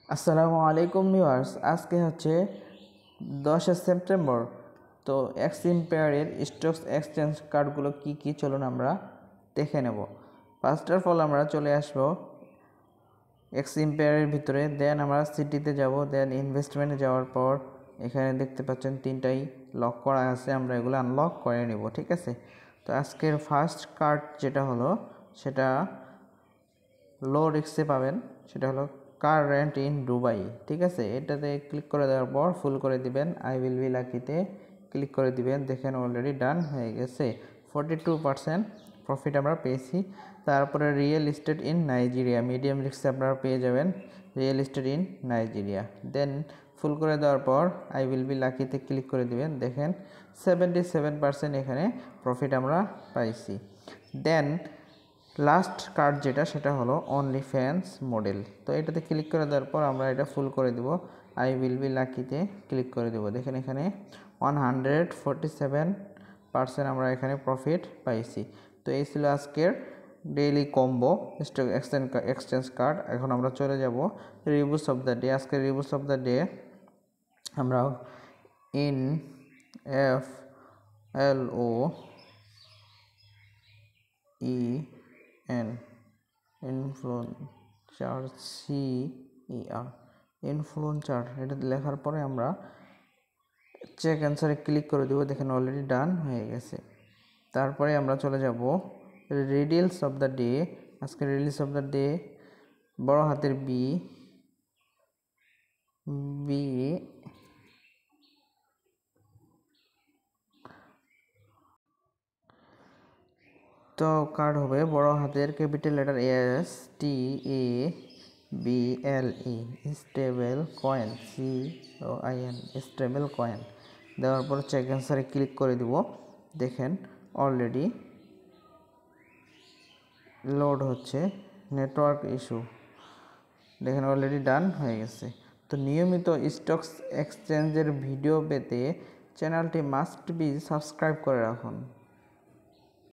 আসসালামু আলাইকুম ভিউয়ার্স, আজকে হচ্ছে 10 সেপ্টেম্বর। তো এক্সিম পেয়ারের স্টকস এক্সচেঞ্জ কার্ডগুলো কি চলুন আমরা দেখে নেব। ফার্স্ট অফ অল আমরা চলে আসবো এক্সিম পেয়ারের ভিতরে, দেন আমরা সিটিতে যাব, দেন ইনভেস্টমেন্টে যাওয়ার পর এখানে দেখতে পাচ্ছেন তিনটাই লক করা আছে, আমরা এগুলো আনলক করে নেব। ঠিক আছে, তো আজকের ফার্স্ট কার্ড যেটা হলো সেটা লো রিস্কে পাবেন, সেটা হলো কার রেন্ট ইন দুবাই। ঠিক আছে, এটাতে ক্লিক করে দেওয়ার পর ফুল করে দিবেন, আই উইল বি লাকিতে ক্লিক করে দিবেন। দেখেন অলরেডি ডান হয়ে গেছে, 42% প্রফিট আমরা পেয়েছি। তারপরে real estate in Nigeria, medium রিস্কে আপনারা পেয়ে যাবেন real estate in Nigeria. Then full করে দেওয়ার পর আই উইল বি লাকিতে ক্লিক করে দিবেন। দেখেন 77% এখানে প্রফিট আমরা পাইছি। দেন লাস্ট কার্ড যেটা সেটা হলো অনলি ফ্যান্স মডেল। তো এটাতে ক্লিক করে দেওয়ার পর আমরা এটা ফুল করে দিব, আই উইল বি লাকিতে ক্লিক করে দেব। দেখেন এখানে 147% আমরা এখানে প্রফিট পাইছি। তো এই ছিল আজকের daily combo stock exchange card. এখন আমরা চলে যাব রিভিউস অফ দ্য ডে। আজকের রিভিউস অফ দ্য ডে আমরা in F L O E N influencer CER influencer, এটা লেখার পরে আমরা চেক অ্যান্সারে ক্লিক করে দেবো। দেখেন অলরেডি ডান হয়ে গেছে। তারপরে আমরা চলে যাব রিডিলস অফ দ্য ডে। আজকে রিডিলস অফ দ্য ডে বড় হাতের বি তো কার্ড হবে বড় হাতের capital letter STABLE stable coin, COIN stable coin. দেওয়ার পর চেক অ্যান্সারে ক্লিক করে দিব। দেখেন অলরেডি লোড হচ্ছে, নেটওয়ার্ক ইস্যু। দেখেন অলরেডি ডান হয়ে গেছে। তো নিয়মিত স্টকস এক্সচেঞ্জের ভিডিও পেতে চ্যানেলটি মাস্ট বি সাবস্ক্রাইব করে রাখুন।